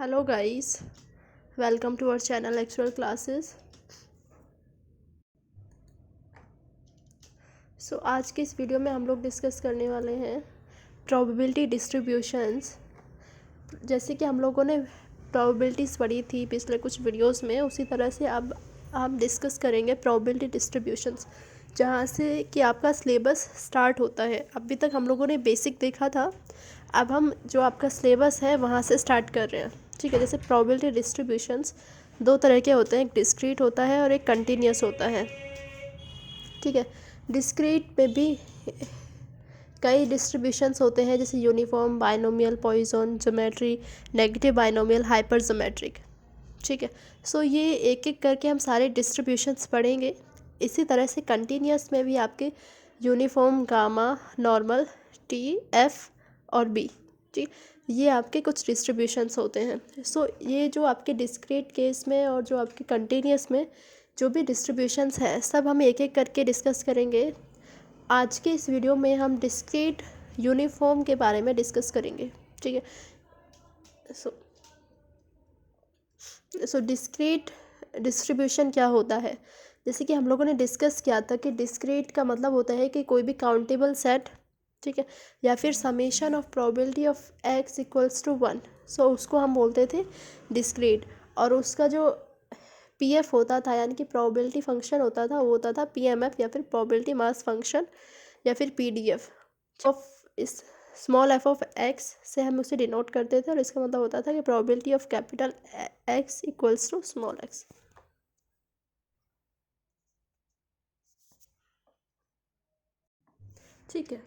Hello guys, welcome to our channel Actual Classes। आज के इस वीडियो में हम लोग डिस्कस करने वाले हैं प्रोबेबिलिटी डिस्ट्रीब्यूशंस। जैसे कि हम लोगों ने प्रोबेबिलिटीज़ पढ़ी थी पिछले कुछ वीडियोस में, उसी तरह से अब हम डिस्कस करेंगे प्रोबेबिलिटी डिस्ट्रीब्यूशंस, जहाँ से कि आपका सिलेबस स्टार्ट होता है। अभी तक हम लोगों ने बेसिक देखा था, अब हम जो आपका सिलेबस है वहाँ से स्टार्ट कर रहे हैं। ठीक है, जैसे प्रोबेबिलिटी डिस्ट्रीब्यूशंस दो तरह के होते हैं, एक डिस्क्रीट होता है और एक कंटिन्यूस होता है। ठीक है, डिस्क्रीट में भी कई डिस्ट्रीब्यूशंस होते हैं, जैसे uniform, binomial, Poisson, geometry, negative binomial, hyper geometric. ठीक है, ये एक एक करके हम सारे डिस्ट्रीब्यूशंस पढ़ेंगे। इसी तरह से कंटिन्यूस में भी आपके uniform, gamma, normal, T, F और बी, ठीक, ये आपके कुछ डिस्ट्रीब्यूशंस होते हैं। ये जो आपके डिस्क्रीट केस में और जो आपके कंटिन्यूस में जो भी डिस्ट्रीब्यूशंस है, सब हम एक एक करके डिस्कस करेंगे। आज के इस वीडियो में हम डिस्क्रीट यूनिफॉर्म के बारे में डिस्कस करेंगे। ठीक है, डिस्क्रीट डिस्ट्रीब्यूशन क्या होता है, जैसे कि हम लोगों ने डिस्कस किया था कि डिस्क्रीट का मतलब होता है कि कोई भी काउंटेबल सेट, ठीक है, या फिर summation of probability of X equals to 1, उसको हम बोलते थे डिस्क्रीट। और उसका जो पीएफ होता था, यानी कि प्रोबेबिलिटी फंक्शन होता था, वो होता था पीएमएफ या फिर प्रोबेबिलिटी मास फंक्शन या फिर पीडीएफ ऑफ इस स्मॉल एफ ऑफ एक्स से हम उसे डिनोट करते थे, और इसका मतलब होता था कि probability of capital X equals to small X. ठीक है,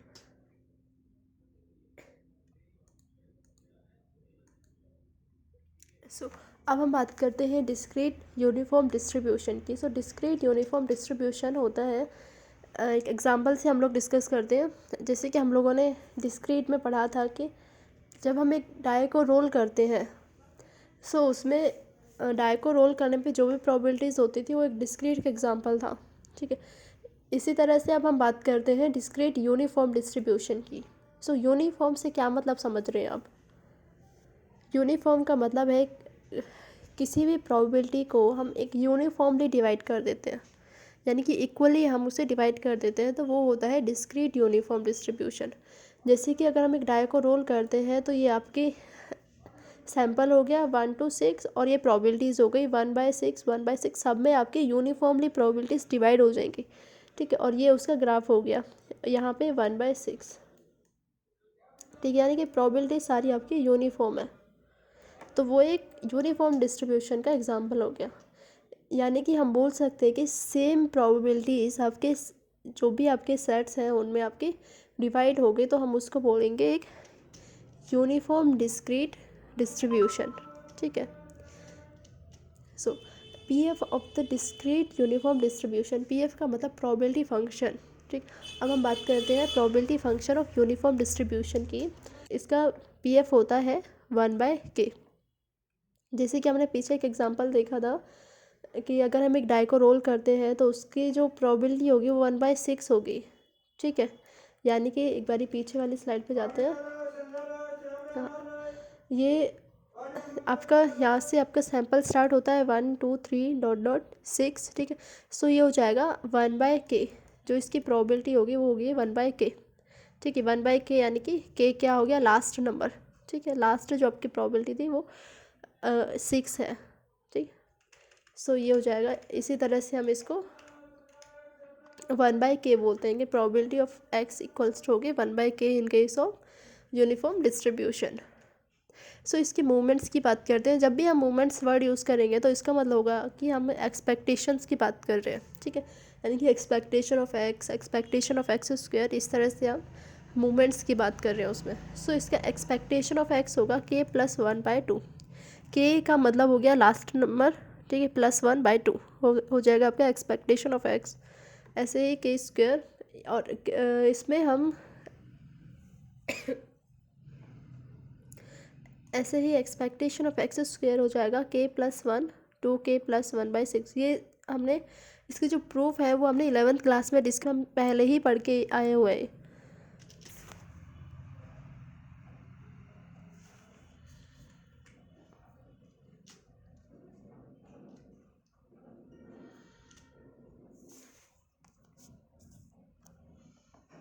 अब हम बात करते हैं डिस्क्रीट यूनिफॉर्म डिस्ट्रीब्यूशन की। डिस्क्रीट यूनिफॉर्म डिस्ट्रीब्यूशन होता है, एक एग्जांपल से हम लोग डिस्कस करते हैं। जैसे कि हम लोगों ने डिस्क्रीट में पढ़ा था कि जब हम एक डाई को रोल करते हैं, उसमें डाई को रोल करने पे जो भी प्रोबेबिलिटीज़ होती थी वो एक डिस्क्रीट का एग्जांपल था। ठीक है, इसी तरह से अब हम बात करते हैं डिस्क्रीट यूनिफॉर्म डिस्ट्रीब्यूशन की। यूनिफॉर्म से क्या मतलब समझ रहे हैं आप? यूनिफॉर्म का मतलब है किसी भी प्रोबेबिलिटी को हम एक यूनिफॉर्मली डिवाइड कर देते हैं, यानी कि इक्वली हम उसे डिवाइड कर देते हैं, तो वो होता है डिस्क्रीट यूनिफॉर्म डिस्ट्रीब्यूशन। जैसे कि अगर हम एक डाई को रोल करते हैं, तो ये आपके सैम्पल हो गया 1 to 6, और ये प्रोबेबिलिटीज़ हो गई 1/6 1/6, सब में आपके यूनिफॉर्मली प्रोबेबिलिटीज़ डिवाइड हो जाएंगी। ठीक है, और ये उसका ग्राफ हो गया यहाँ पे 1/6। ठीक है, यानी कि प्रोबेबिलिटी सारी आपकी यूनिफॉर्म है, तो वो एक यूनिफॉर्म डिस्ट्रीब्यूशन का एग्जांपल हो गया। यानी कि हम बोल सकते हैं कि सेम प्रोबेबिलिटीज़ आपके जो भी आपके सेट्स हैं उनमें आपके डिवाइड हो गए, तो हम उसको बोलेंगे एक यूनिफॉर्म डिस्क्रीट डिस्ट्रीब्यूशन। ठीक है, P F of the discrete uniform distribution, P F का मतलब प्रोबेबिलिटी फंक्शन। ठीक, अब हम बात करते हैं probability function of uniform distribution की। इसका पी एफ होता है 1/k। जैसे कि हमने पीछे एक एग्जांपल देखा था कि अगर हम एक डाई को रोल करते हैं, तो उसकी जो प्रोबेबिलिटी होगी वो 1/6 होगी। ठीक है, यानी कि एक बारी पीछे वाली स्लाइड पे जाते हैं। हाँ, ये आपका यहाँ से आपका सैंपल स्टार्ट होता है 1 2 3 डॉट डॉट 6। ठीक है, ये हो जाएगा 1/k, जो इसकी प्रोबेबिलिटी होगी वो होगी 1/k। ठीक है, 1/k यानी कि k क्या हो गया, लास्ट नंबर। ठीक है, लास्ट जो आपकी प्रोबेबिलिटी थी वो 6 है। ठीक, ये हो जाएगा। इसी तरह से हम इसको 1/k बोलते हैं कि probability of x equals to होगी 1/k in case of uniform distribution. इसकी मूवमेंट्स की बात करते हैं। जब भी हम मूवमेंट्स वर्ड यूज़ करेंगे, तो इसका मतलब होगा कि हम एक्सपेक्टेशंस की बात कर रहे हैं। ठीक है, यानी कि एक्सपेक्टेशन ऑफ एक्स स्क्वायर, इस तरह से हम मूवमेंट्स की बात कर रहे हैं उसमें। इसका एक्सपेक्टेशन ऑफ एक्स होगा k + 1/2। k का मतलब हो गया लास्ट नंबर, ठीक है, +1/2 हो जाएगा आपका एक्सपेक्टेशन ऑफ एक्स। ऐसे ही k स्क्वायर, और इसमें हम ऐसे ही एक्सपेक्टेशन ऑफ एक्स स्क्वायर हो जाएगा k + 1 2k + 1/6। ये हमने इसकी जो प्रूफ है वो हमने 11th क्लास में जिसका हम पहले ही पढ़ के आए हुए हैं।